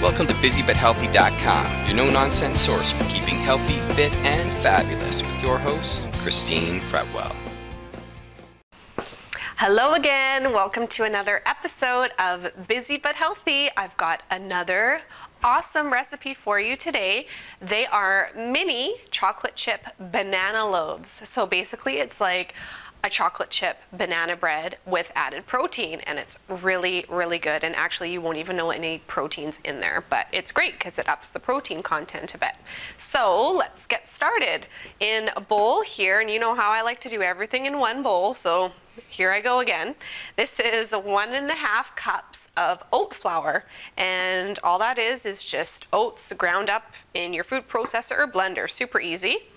Welcome to BusyButHealthy.com, your no-nonsense source for keeping healthy, fit, and fabulous with your host, Kristine Fretwell. Hello again. Welcome to another episode of Busy But Healthy. I've got another awesome recipe for you today. They are mini chocolate chip banana loaves. So basically it's like a chocolate chip banana bread with added protein, and it's really, really good. And actually you won't even know any protein's in there, but it's great because it ups the protein content a bit. So let's get started. In a bowl here, and you know how I like to do everything in one bowl, so here I go again. This is 1.5 cups of oat flour, and all that is just oats ground up in your food processor or blender. Super easy.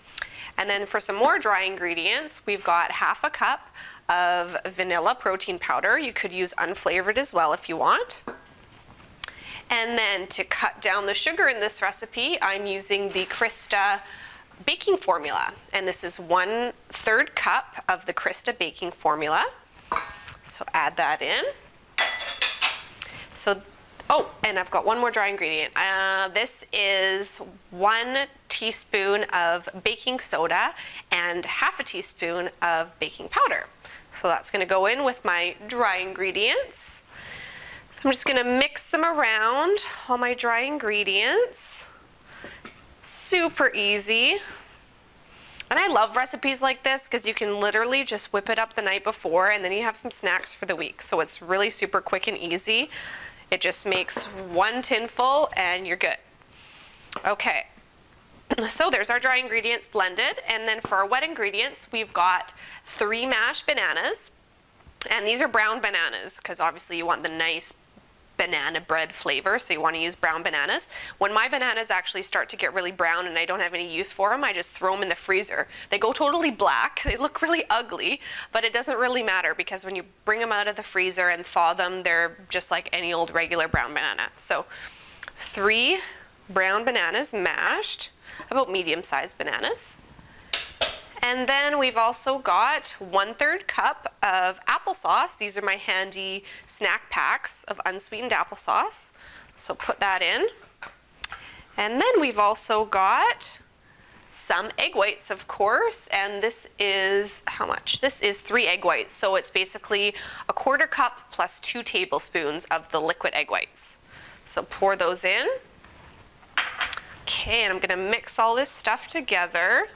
And then for some more dry ingredients, we've got 1/2 cup of vanilla protein powder. You could use unflavored as well if you want. And then to cut down the sugar in this recipe, I'm using the Krista baking formula. And this is 1/3 cup of the Krista baking formula. So add that in. Oh, and I've got one more dry ingredient. This is 1 teaspoon of baking soda and 1/2 teaspoon of baking powder. So that's gonna go in with my dry ingredients. So I'm just gonna mix them around, all my dry ingredients. Super easy. And I love recipes like this because you can literally just whip it up the night before and then you have some snacks for the week. So it's really super quick and easy. It just makes 1 tin full and you're good. Okay, so there's our dry ingredients blended. And then for our wet ingredients, we've got 3 mashed bananas. And these are brown bananas because obviously you want the nice banana bread flavor, so you want to use brown bananas. When my bananas actually start to get really brown and I don't have any use for them, I just throw them in the freezer. They go totally black, they look really ugly, but it doesn't really matter because when you bring them out of the freezer and thaw them, they're just like any old regular brown banana. So 3 brown bananas mashed, about medium-sized bananas. And then we've also got 1/3 cup of applesauce. These are my handy snack packs of unsweetened applesauce. So put that in. And then we've also got some egg whites, of course. And this is how much? This is 3 egg whites. So it's basically 1/4 cup plus 2 tablespoons of the liquid egg whites. So pour those in. Okay, and I'm gonna mix all this stuff together.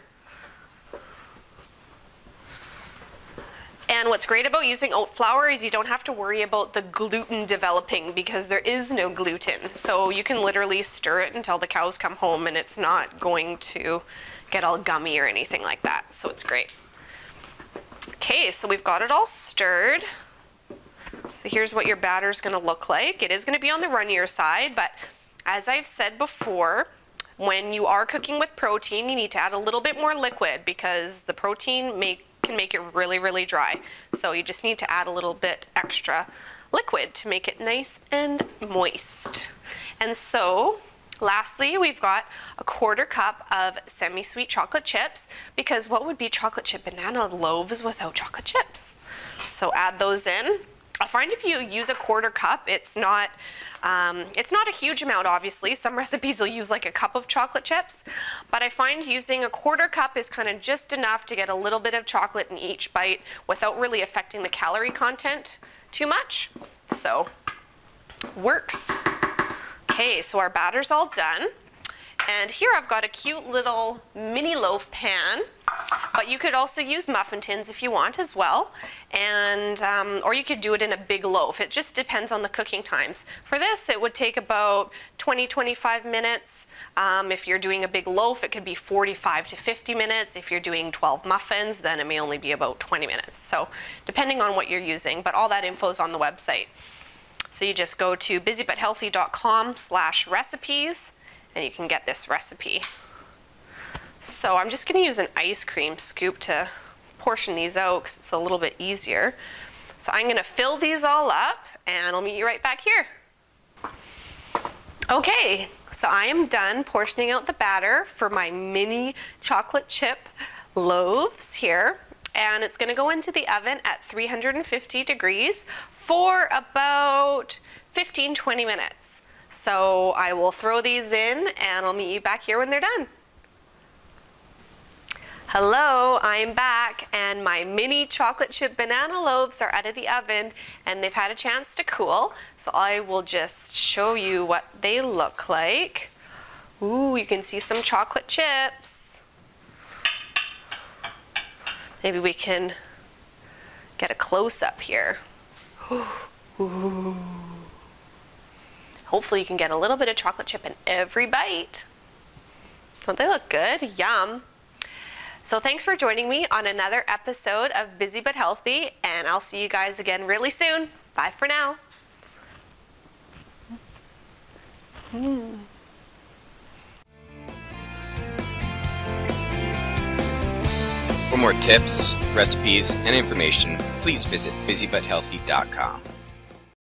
And what's great about using oat flour is you don't have to worry about the gluten developing because there is no gluten. So you can literally stir it until the cows come home and it's not going to get all gummy or anything like that. So it's great. Okay, so we've got it all stirred. So here's what your batter's gonna look like. It is gonna be on the runnier side, but as I've said before, when you are cooking with protein, you need to add a little bit more liquid because the protein can make it really, really dry. So you just need to add a little bit extra liquid to make it nice and moist. And so lastly, we've got 1/4 cup of semi-sweet chocolate chips because what would be chocolate chip banana loaves without chocolate chips? So add those in. I find if you use 1/4 cup, it's not a huge amount, obviously. Some recipes will use like a cup of chocolate chips, but I find using 1/4 cup is kind of just enough to get a little bit of chocolate in each bite without really affecting the calorie content too much. So, works. Okay, so our batter's all done. And here I've got a cute little mini loaf pan, but you could also use muffin tins if you want as well, and or you could do it in a big loaf. It just depends on the cooking times. For this, it would take about 20-25 minutes. If you're doing a big loaf, it could be 45 to 50 minutes. If you're doing 12 muffins, then it may only be about 20 minutes. So depending on what you're using, but all that info is on the website. So you just go to busybuthealthy.com/recipes, and you can get this recipe. So I'm just going to use an ice cream scoop to portion these out because it's a little bit easier. So I'm going to fill these all up and I'll meet you right back here. Okay, so I am done portioning out the batter for my mini chocolate chip loaves here. And it's going to go into the oven at 350 degrees for about 15-20 minutes. So I will throw these in and I'll meet you back here when they're done. Hello, I'm back, and my mini chocolate chip banana loaves are out of the oven and they've had a chance to cool. So I will just show you what they look like. Ooh, you can see some chocolate chips. Maybe we can get a close-up here. Ooh. Hopefully you can get a little bit of chocolate chip in every bite. Don't they look good? Yum. So thanks for joining me on another episode of Busy But Healthy, and I'll see you guys again really soon. Bye for now. For more tips, recipes, and information, please visit busybutthealthy.com.